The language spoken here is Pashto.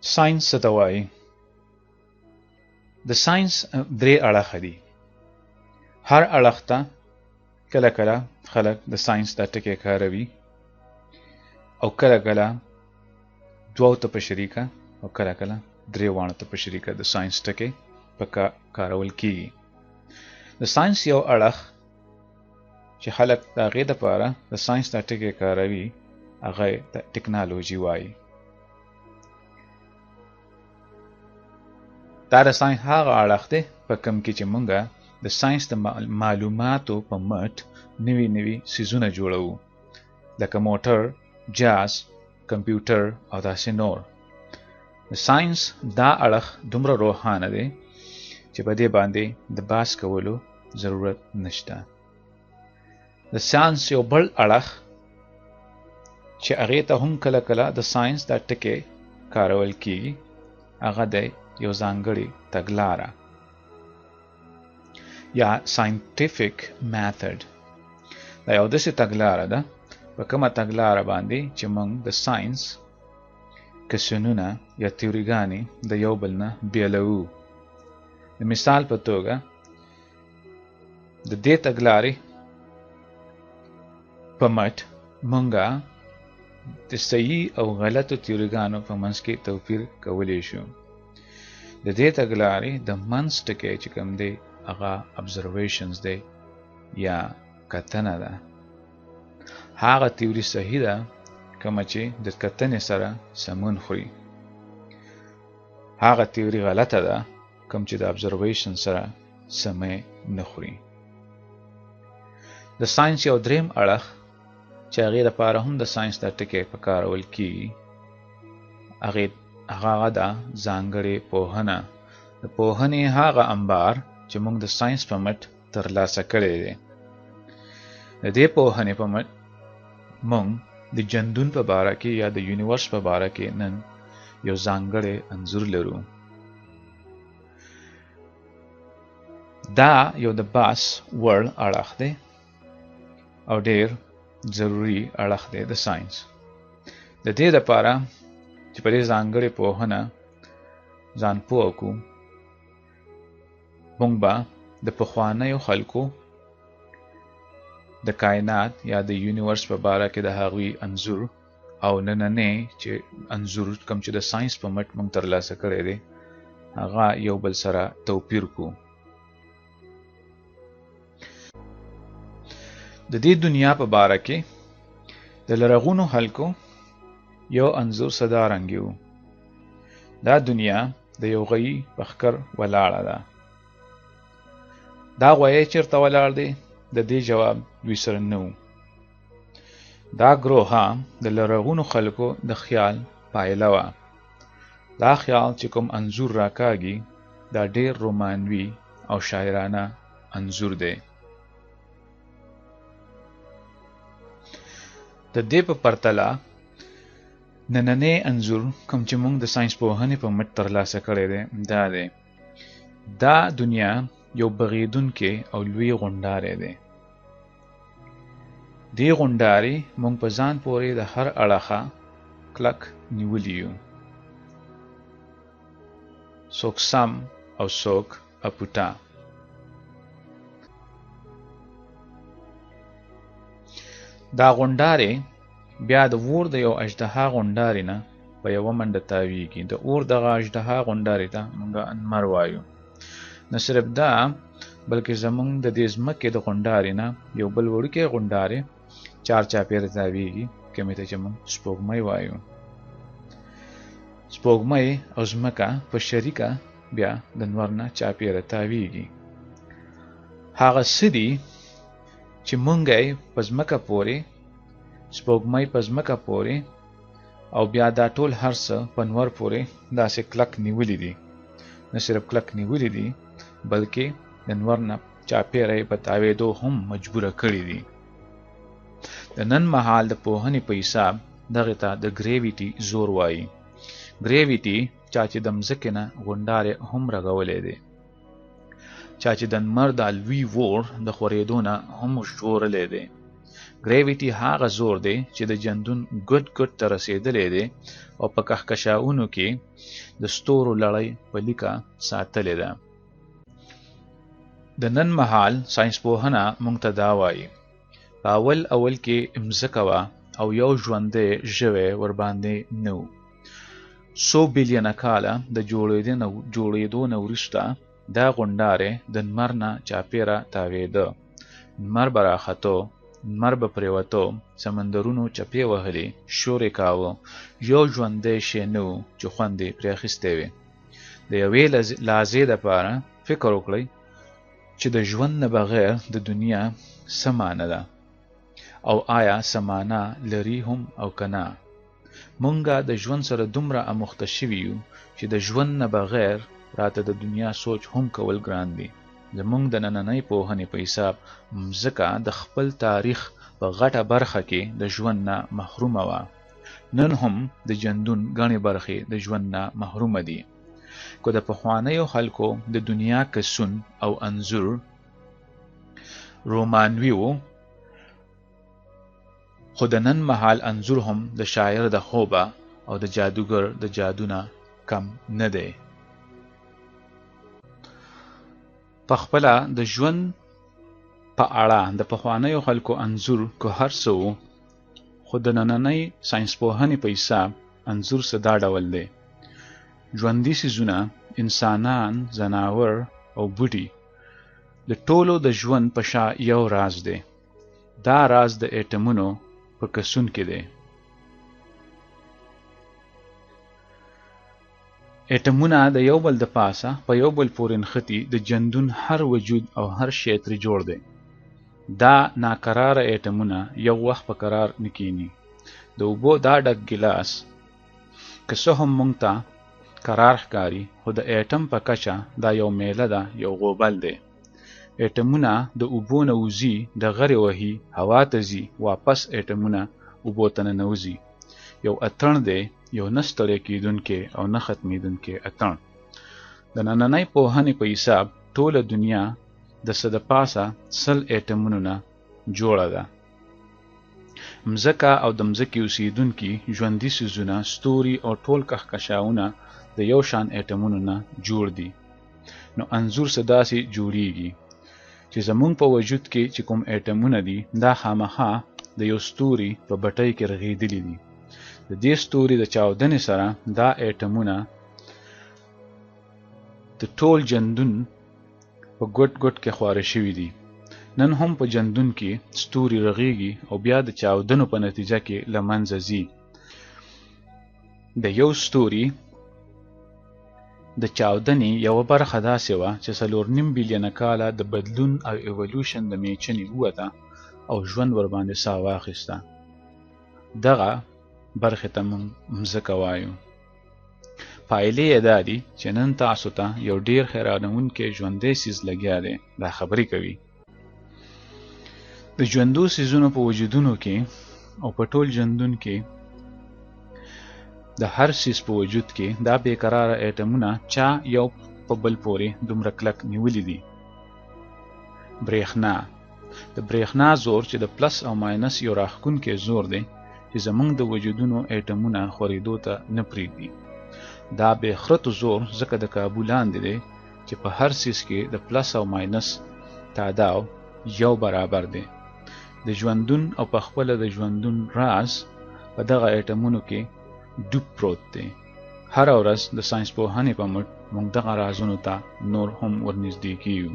ساينس څه ته وایي؟ د ساينس درې اړخه دي. هر اړخ ته کله کله خلک د ساينس دا ټکی کاروي او کله کله دوو ته په شریکه او کله کله درې واړو ته په شریکه د ساينس ټکی په کارول کیږي. د ساينس یو اړخ چې خلک د هغې دپاره د ساينس دا ټکی کاروي هغه د ټکنالوژي وایي. دا د ساينس هغه اړخ دی په کوم کې چې مونږه د ساينس د معلوماتو په مټ نوي نوي څیزونه جوړوو، لکه موټر، جهاز، کمپیوټر او داسې نور. د ساينس دا اړخ دومره روښانه دی چې په دې باندې د بحث کولو ضرورت نشته. د ساينس یو بل اړخ چې هغې ته هم کله کله د ساينس دا ټکی کارول کیږي هغه دی یو ځانګړې تګلاره یا ساینټیفیک میتھډ. دا یو داسې تګلاره ده په کومه تګلاره باندې چې موږ د ساينس کسنونه یا تیوریګانې د یو بل نه بیلوو. د مثال په توګه د دې تګلارې په مټ مونږه د صحیح او غلطو تیوریګانو په منځ کې توپیر کولی شو. د دې تګلارې د منځ ټکی چې کوم دی هغه observations دی یا کتنه ده. هغه تیوري صحیح ده کومه چې د کتنې سره سمون خوري. هغه تیوري غلطه ده کوم چې د observation سره سمې نه خوري. د ساينس یو دریم اړخ چې هغې دپاره هم د ساينس دا ټکی په کارول کیږي هغه ده ځانګړې پوهنه. د پوهنې هغه انبار چې موږ د ساينس په مټ ترلاسه کړی دی. د دې پوهنې په مټ موږ د جندون په باره کې یا د یونیورس په باره کې نن یو ځانګړی انځور لرو. دا یو د بحث وړ اړخ دی او ډېر ضروري اړخ دی د ساينس. د دې دپاره چې په دې ځانګړې پوهنه ځان پوه کړو موږ به د پخوانیو خلکو د کائنات یا د یونیورس په باره کې د هغوی انځور او نننی چې انځور کوم چې د ساينس په مټ موږ ترلاسه کړی دی هغه یو بل سره توپیر کړو. د دې دنیا په باره کې د لرغونو خلکو یو انځور صدارنګ و. دا دنیا د یو غوی په ښکر ولاړه ده. دا غوی چېرته ولاړ دی د دې جواب دوی سره نه و. دا ګروهه د لرغونو خلکو د خیال پایله وه. دا خیال چې کوم انځور راکاږي دا ډېر رومانوي او شاعرانه انځور دی. د دې په پرتله نننی انځور کوم چې موږ د ساينس پوهنې په مټ ترلاسه کړی دی دا دی. دا دنیا یو بغیدونکی او لوی غونډاری دی. دې غونډاري موږ په ځان پورې د هر اړخه کلک نیولي یو. څوک سم او څوک اپوټا. دا غونډارې بیا د اور د یو اژدها غونډارې نه په یوه منډه تاویږي. د اور دغه اژدها غونډارې ته موږ انمر وایو. نه صرف دا بلکې زموږ د دې ځمکې د غونډارې نه یو بل وړوکی غونډارې چارچاپېره تاویږي کومې ته چې موږ سپوږمۍ وایو. سپوږمۍ او ځمکه په شریکه بیا د نور نه چاپېره تاویږي. هغه څه دي چې مونږ یې په ځمکه پورې سپوږمۍ په ځمکه پورې او بیا دا ټول هر څه په نور پورې داسې کلک نیولي دي. نه صرف کلک نیولي دي بلکې د نور نه چاپېره یې په تاوېدو هم مجبوره کړي دي. د نن مهال د پوهنې په حساب دغې ته د ګریویټي زور وایي. ګریویټي چا چې د مځکې نه غونډارې هم رغولی دی. چا چې د لمر دا لوی اور د خورېدو نه هم ژغورلی دی. ګریویټي هغه زور دی چې د ژوندون ګوټ ته رسېدلی دی او په کهکشانونو کې د ستورو لړۍ په لیکه ساتلې ده. د نن مهال ساینسپوهنه موږ ته دا وایي په اول کې مځکه وه او یو ژوندی ژوی ورباندې نه و. څو بیلیونه کاله د جوړېدو نه وروسته دا غونډارې د لمر نه چاپېره تاوېده. لمر به راختو، لمر به پرېوتو، سمندرونو چپې وهلې، شور یې کاوه. یو ژوندی شی نه و چې خوند یې پرې اخیستی وي. د یوې لحظې دپاره فکر وکړئ چې د ژوند نه بغیر د دنیا څه معنی ده او آیا څه معنی لري هم او که نه. مونږه د ژوند سره دومره اموخته شوي یو چې د ژوند نه بغیر راته د دنیا سوچ هم کول ګران دي. زمونږ د نننۍ پوهنې په حساب مځکه د خپل تاریخ په غټه برخه کې د ژوند نه محرومه وه. نن هم د ژوندون ګڼې برخې د ژوند نه محرومه دي. که د پخوانیو خلکو د دنیا کسون او انځور رومانوي و، خو د نن مهال انځور هم د شاعر د خوبه او د جادوګر د جادونه کم نه دی. پخپله د ژوند په اړه د پخوانیو خلکو انځور که هر څه و، خو د نننۍ ساینسپوهنې په حساب انځور څه دا ډول دی. ژوندي څیزونه، انسانان، ځناور او بوټي د ټولو د ژوند په شا یو راز دی. دا راز د ایټمونو په کسون کې دی. ایټمونه د یو بل د پاسه په یو بل پورې نښتي د ژوندون هر وجود او هر شی ترې جوړ دی. دا ناقراره ایټمونه یو وخت په قرار نه کیني. د اوبو دا ډک ګیلاس که څه هم موږ ته قرار ښکاري، خو د ایټم په کچه دا یو میله ده، یو غوبل دی. ایټمونه د اوبو نه وځي، ډغرې وهي، هوا ته ځي، واپس ایټمونه اوبو ته ننوځي. یو اتڼ دی، یو نه ستړی کېدونکی او نه ختمېدونکی اتڼ. د نننۍ پوهنې په حساب ټوله دنیا د څه د پاسه 100 ایټمونو نه جوړه ده. مځکه او د مځکې اوسېدونکي ژوندي څیزونه، ستوري او ټول کهکشانونه د یو شان ایټمونو نه جوړ دي. نو انځور څه داسې جوړیږي چې زمونږ په وجود کې چې کوم ایټمونه دي دا خامخا د یو ستوري په بټۍ کې رغېدلي دي. د دې ستوري د چاودنې سره دا ایټمونه د ټول ژوندون په ګوټ کې خواره شوي دي. نن هم په ژوندون کې ستوري رغېږي او بیا د چاودنو په نتیجه کې له منځه ځي. د یو ستوري د چاودنې یوه برخه داسې وه چې 4.5 بیلیونه کاله د بدلون او ایولوشن د میچنې ووته او ژوند ورباندې ساه واخیسته. دغه برخې ته موږ مځکه وایو. پایلې یې دا دي چې نن تاسو ته یو ډېر حیرانوونکی ژوندی څیز لګیا دی. دا خبرې کوي. د ژوندو څیزونو په وجودونو کې او په ټول ژوندون کې د هر څیز په وجود کې دا بېقراره ایټمونه چا یو په بل پورې دومره کلک نیولي دي. برېښنا، د برېښنا زور چې د پلس او ماینس یو راښکونکی زور دی چې زموږ د وجودونو ایټمونه خورېدو ته نه پرېږدي. دا بې خرطو زور ځکه د کابو لاندې دی چې په هر څیز کې د پلس او ماینس تعداد یو برابر دی. د ژوندون او پخپله د ژوندون راز په دغه ایټمونو کې ډوب پروت دی. هره ورځ د ساینس پوهنې په مټ موږ دغه رازونو ته نور هم ورنږدې کیږو.